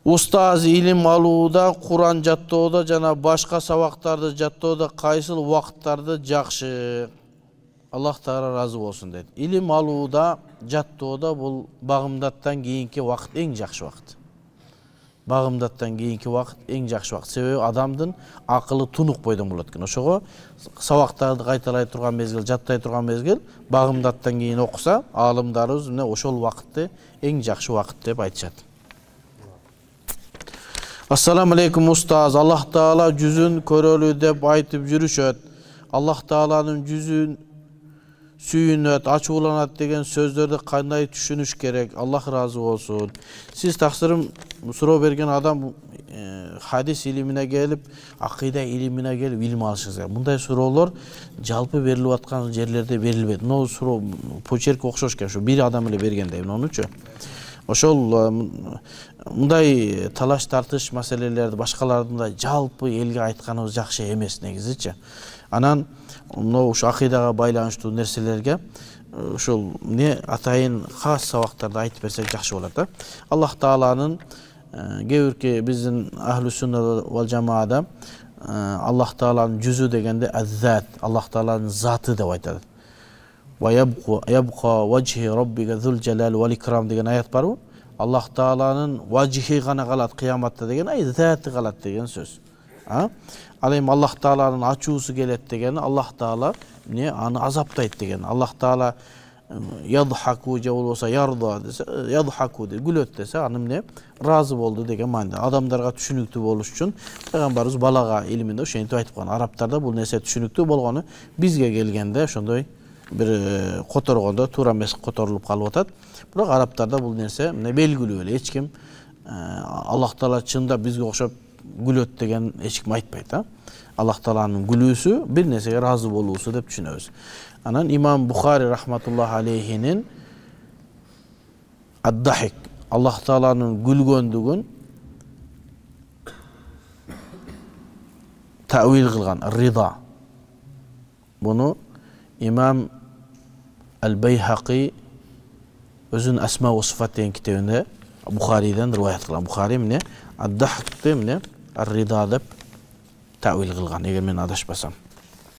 Устаз илим алууда, Куран жаттоодо жана башка сабактарды жаттоодо кайсыл убакыттарды жакшы? Аллах Таала разы болсун дейт. Илим алууда, жаттоодо бул багымдаттан кийинки убакыт эң жакшы убакыт. Багымдаттан кийинки убакыт эң жакшы убакыт. Себеби адамдын акылы тунук бойдон болот экен. Ошого сабактарды кайталай турган мезгил, жаттай турган мезгил, багымдаттан кийин окуса, аалымдарыбыз мына ошол убакытты эң жакшы убакыт деп айтышат. Ассаламу алейкум устаз. Аллах Таала жүзүн көрөлү деп айтып жүрүшөт. Аллах Тааланын жүзүн сүйүнөт, ачууланат деген сөздөрдү кандай түшүнүш керек? Аллах разы болсун. Сиз таксырым суроо берген адам хадис илимине келип, акыйда илимине келип илим алышыңыз керек. Мындай суроолор жалпы берилип аткан жерлерде берилбейт. Мына суроо почерк окшош экен, ушу бир адам эле бергендей, мынучу. Ошол мындай талаш тартыш маселелерди башкалардын да жалпы элге айтканыбыз жакшы эмес негизичи. Анан ушу акыйдага байланыштуу нерселерге ушул эмне атайын хас сабактарды айтып берсек жакшы болот да. Аллах Тааланын кээ бирки биздин ахлу сунна вал жамаада Аллах Тааланын жүзү дегенде аззат, Аллах Тааланын заты деп айтат. Ва ябқа вajhi rabbika zul jalal wal ikram деген аят барбы? Аллах Тааланын вajhi гана калат кыяматта деген заты калат деген сөз. Ал эми Аллах Тааланын ачуусу келет деген Аллах Таала эмне аны азаптайт деген. Аллах Таала ядхаку же болбосо ярда десе, ядхаку деп күлөт десе, аны эмне разы болду деген маанада. Адамдарга түшүнүктүү болуш үчүн пайгамбарыбыз балага илиминде ошентип айтып калган. Арабтарда бул нерсе түшүнүктүү болгону бизге келгенде ошондой бир которгондо туура эмес которулуп калып атат. Бирок арабтарда бул нерсе эмне белгилүү эле. Эч ким Аллах Таала чындап бизге окшоп күлөт деген эч ким айтпайт. Аллах Тааланын күлүүсү бир нерсеге разы болуусу деп түшүнөбүз. Анан имам Бухари рахматуллах алейхинин ад-дахик, Аллах Тааланын күлгөндүгүн тауил кылган риза. Буну имам Ал-Байхақи өзүнүн Асма ва Сифат деген китебинде Бухариден риваят кылган. Бухари эмне ад-дахикти эмне ар-риза деп тауил кылган, эгер мен адашпасам.